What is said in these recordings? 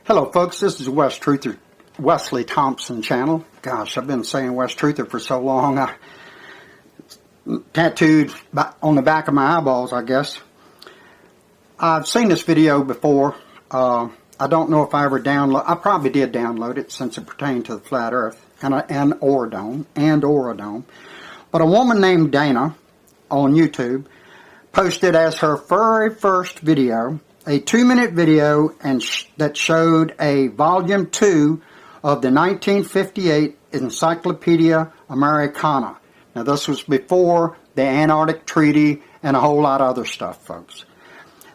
Hello folks, this is Wesley Thompson channel. Gosh, I've been saying West Truther for so long. I tattooed on the back of my eyeballs, I guess. I've seen this video before. I don't know if I ever I probably did download it since it pertained to the flat earth and or a dome. But a woman named Dana on YouTube posted as her very first video a 2-minute video that showed a volume 2 of the 1958 Encyclopedia Americana. Now this was before the Antarctic Treaty and a whole lot of other stuff, folks.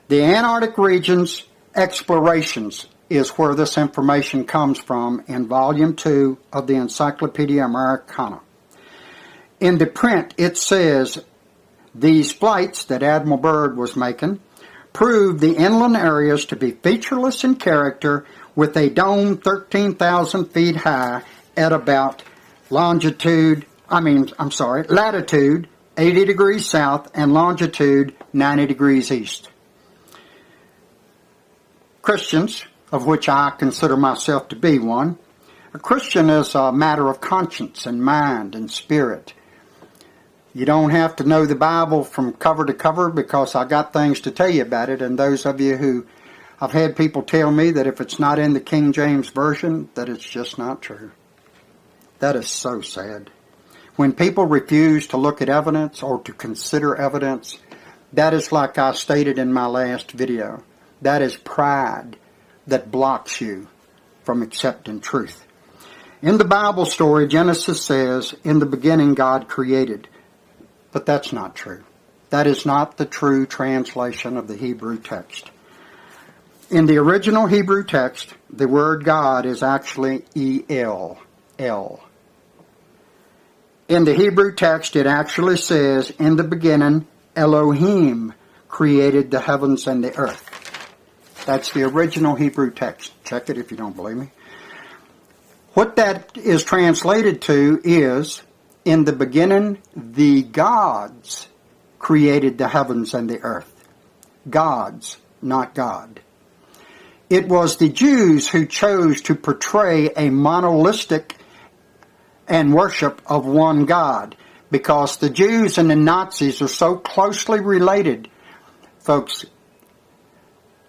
The Antarctic region's explorations is where this information comes from in volume 2 of the Encyclopedia Americana. In the print it says these flights that Admiral Byrd was making proved the inland areas to be featureless in character, with a dome 13,000 feet high at about latitude 80 degrees south and longitude 90 degrees east. Christians, of which I consider myself to be one, a Christian is a matter of conscience and mind and spirit. You don't have to know the Bible from cover to cover, because I got things to tell you about it. And those of you who, I've had people tell me that if it's not in the King James Version, that it's just not true. That is so sad. When people refuse to look at evidence or to consider evidence, that is, like I stated in my last video, that is pride that blocks you from accepting truth. In the Bible story, Genesis says, "In the beginning God created." But that's not true. That is not the true translation of the Hebrew text. In the original Hebrew text, the word God is actually El, El. In the Hebrew text, it actually says, "In the beginning, Elohim created the heavens and the earth." That's the original Hebrew text. Check it if you don't believe me. What that is translated to is, "In the beginning, the gods created the heavens and the earth." Gods, not God. It was the Jews who chose to portray a monolithic and worship of one God, because the Jews and the Nazis are so closely related. Folks,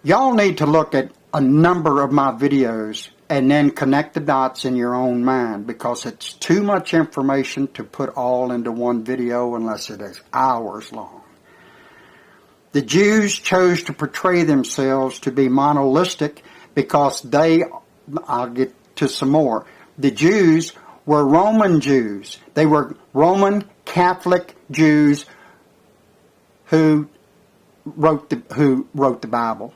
y'all need to look at a number of my videos and then connect the dots in your own mind, because it's too much information to put all into one video unless it is hours long. The Jews chose to portray themselves to be monolithic because I'll get to some more. The Jews were Roman Jews. They were Roman Catholic Jews who wrote the Bible.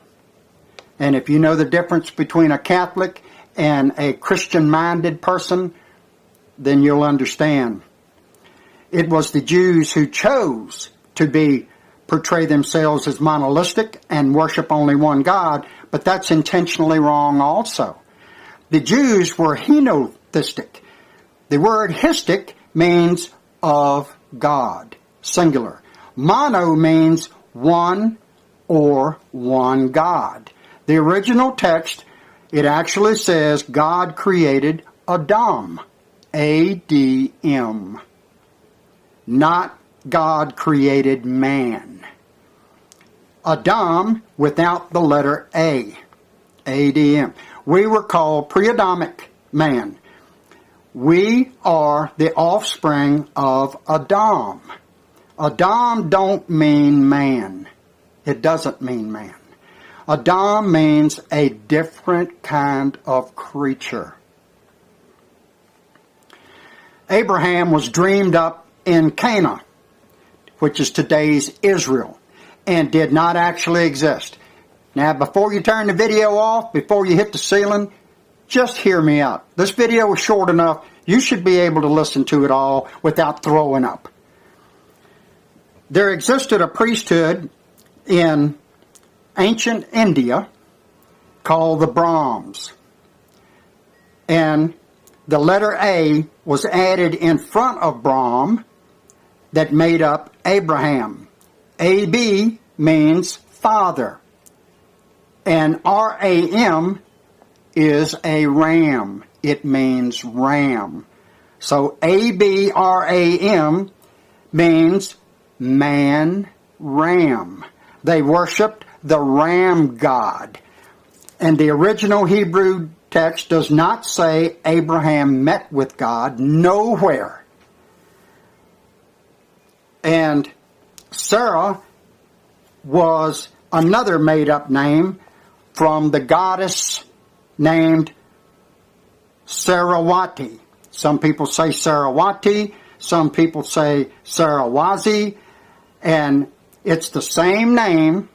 And if you know the difference between a Catholic and a Christian-minded person, then you'll understand. It was the Jews who chose to portray themselves as monolithic and worship only one God, but that's intentionally wrong also. The Jews were henotheistic. The word histic means of God, singular. Mono means one or one God. The original text, it actually says God created Adam, A-D-M, not God created man. Adam without the letter A, A-D-M. We were called pre-Adamic man. We are the offspring of Adam. Adam don't mean man. It doesn't mean man. Adam means a different kind of creature. Abraham was dreamed up in Canaan, which is today's Israel, and did not actually exist. Now, before you turn the video off, before you hit the ceiling, just hear me out. This video is short enough. You should be able to listen to it all without throwing up. There existed a priesthood in ancient India called the Brahms, and the letter A was added in front of Brahm that made up Abraham. AB means father, and RAM is a ram. It means ram. So Abram means man ram. They worshipped the ram god. And the original Hebrew text does not say Abraham met with God. Nowhere. And Sarah was another made-up name from the goddess named Sarawati. Some people say Sarawati, some people say Sarawazi, and it's the same name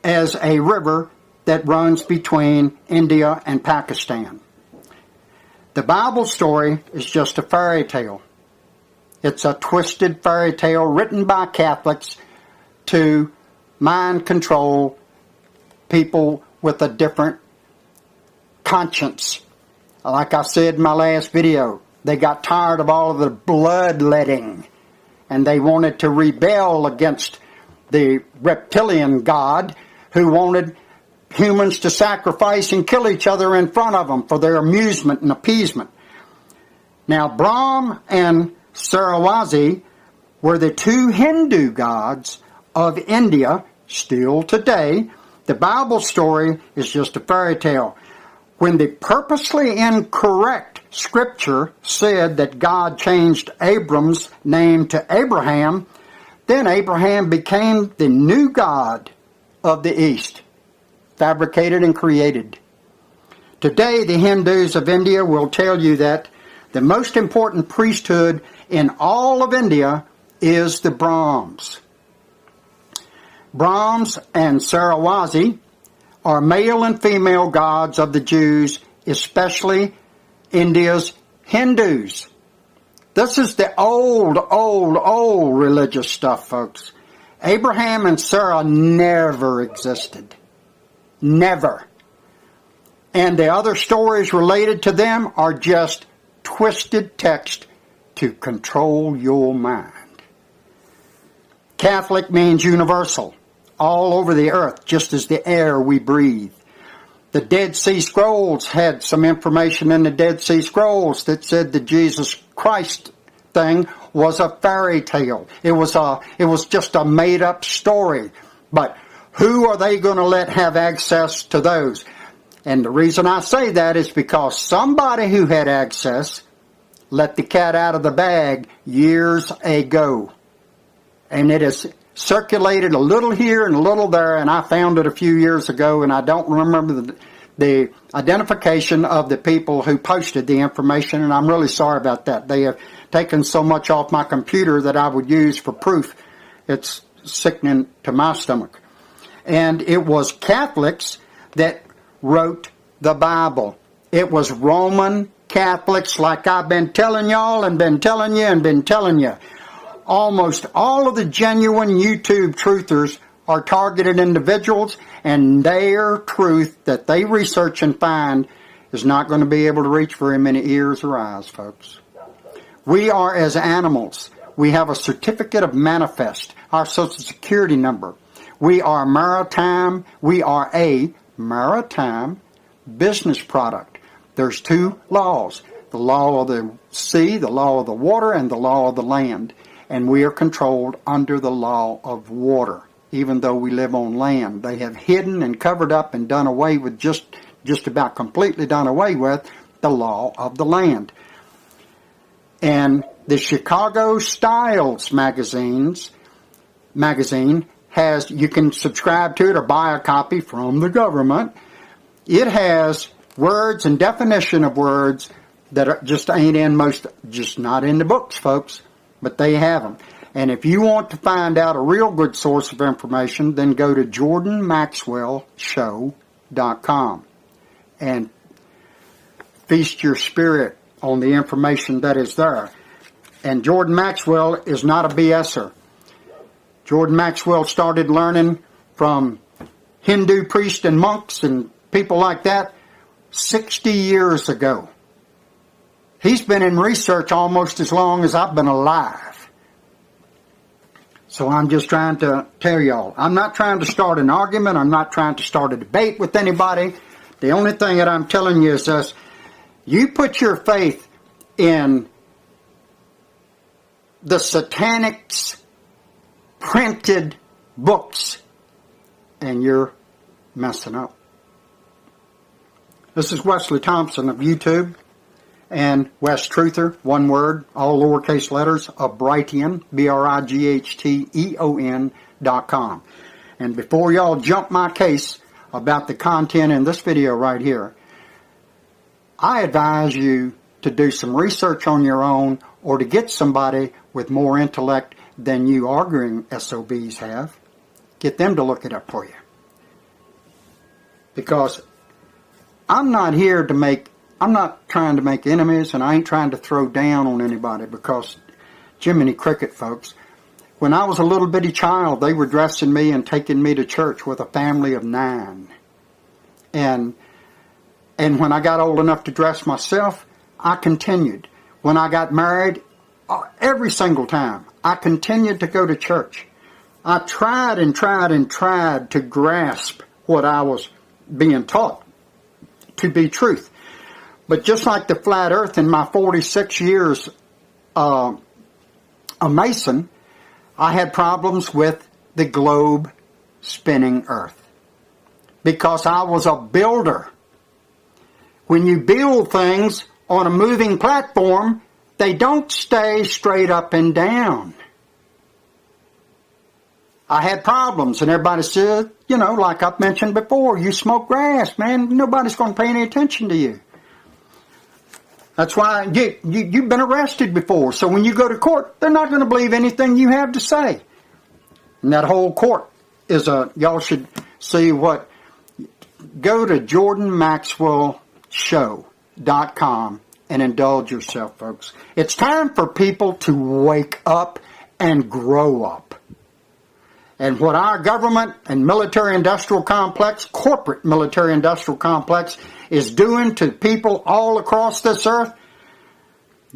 as a river that runs between India and Pakistan. The Bible story is just a fairy tale. It's a twisted fairy tale written by Catholics to mind control people with a different conscience. Like I said in my last video, they got tired of all of the bloodletting, and they wanted to rebel against the reptilian god who wanted humans to sacrifice and kill each other in front of them for their amusement and appeasement. Now, Brahm and Sarawazi were the two Hindu gods of India still today. The Bible story is just a fairy tale. When the purposely incorrect scripture said that God changed Abram's name to Abraham, then Abraham became the new god of the East, fabricated and created. Today, the Hindus of India will tell you that the most important priesthood in all of India is the Brahms. Brahms and Sarawazi are male and female gods of the Jews, especially India's Hindus. This is the old religious stuff, folks. Abraham and Sarah never existed. Never. And the other stories related to them are just twisted text to control your mind. Catholic means universal, all over the earth, just as the air we breathe. The Dead Sea Scrolls had some information in the Dead Sea Scrolls that said the Jesus Christ thing was a fairy tale. It was just a made-up story. But who are they going to let have access to those? And the reason I say that is because somebody who had access let the cat out of the bag years ago. And it has circulated a little here and a little there, and I found it a few years ago, and I don't remember the identification of the people who posted the information, and I'm really sorry about that. They have taken so much off my computer that I would use for proof. It's sickening to my stomach. And it was Catholics that wrote the Bible. It was Roman Catholics, like I've been telling y'all and been telling you and been telling you. Almost all of the genuine YouTube truthers are targeted individuals, and their truth that they research and find is not going to be able to reach very many ears or eyes, folks. We are as animals. We have a certificate of manifest, our social security number. We are maritime. We are a maritime business product. There's two laws: the law of the sea, the law of the water, and the law of the land. And we are controlled under the law of water, even though we live on land. They have hidden and covered up and done away with, just about completely done away with, the law of the land. And the Chicago Styles magazine has, you can subscribe to it or buy a copy from the government. It has words and definition of words that just ain't in just not in the books, folks. But they have them. And if you want to find out a real good source of information, then go to JordanMaxwellShow.com and feast your spirit on the information that is there. And Jordan Maxwell is not a BSer. Jordan Maxwell started learning from Hindu priests and monks and people like that 60 years ago. He's been in research almost as long as I've been alive. So I'm just trying to tell y'all, I'm not trying to start an argument. I'm not trying to start a debate with anybody. The only thing that I'm telling you is this. You put your faith in the Satanic's printed books, and you're messing up. This is Wesley Thompson of YouTube, and West Truther, one word, all lowercase letters, of Brightion, BRIGHTEON.com. And before y'all jump my case about the content in this video right here, I advise you to do some research on your own, or to get somebody with more intellect than you arguing SOBs have. Get them to look it up for you. Because I'm not trying to make enemies, and I ain't trying to throw down on anybody, because Jiminy Cricket, folks, when I was a little bitty child, they were dressing me and taking me to church with a family of 9. And when I got old enough to dress myself, I continued. When I got married, every single time, I continued to go to church. I tried and tried and tried to grasp what I was being taught to be truth. But just like the flat earth, in my 46 years a Mason, I had problems with the globe spinning earth, because I was a builder. When you build things on a moving platform, they don't stay straight up and down. I had problems, and everybody said, you know, like I've mentioned before, you smoke grass, man, nobody's going to pay any attention to you. That's why you've been arrested before, so when you go to court, they're not going to believe anything you have to say. And that whole court is y'all should see what, go to JordanMaxwellShow.com and indulge yourself, folks. It's time for people to wake up and grow up. And what our government and military-industrial complex, corporate military-industrial complex, is doing to people all across this earth,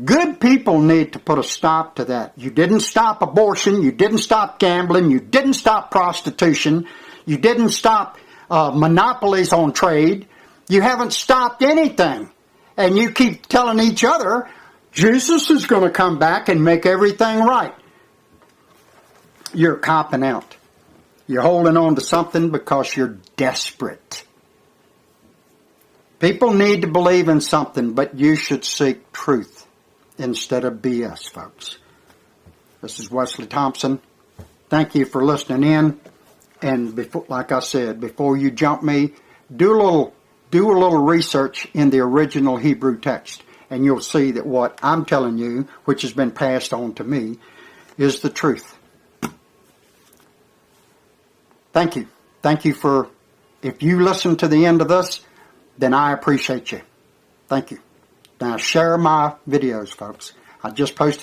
good people need to put a stop to that. You didn't stop abortion. You didn't stop gambling. You didn't stop prostitution. You didn't stop monopolies on trade. You haven't stopped anything. And you keep telling each other, Jesus is going to come back and make everything right. You're copping out. You're holding on to something because you're desperate. People need to believe in something, but you should seek truth instead of BS, folks. This is Wesley Thompson. Thank you for listening in. And before, like I said, before you jump me, do a little research in the original Hebrew text, and you'll see that what I'm telling you, which has been passed on to me, is the truth. Thank you. Thank you for, if you listen to the end of this, then I appreciate you. Thank you. Now share my videos, folks. I just posted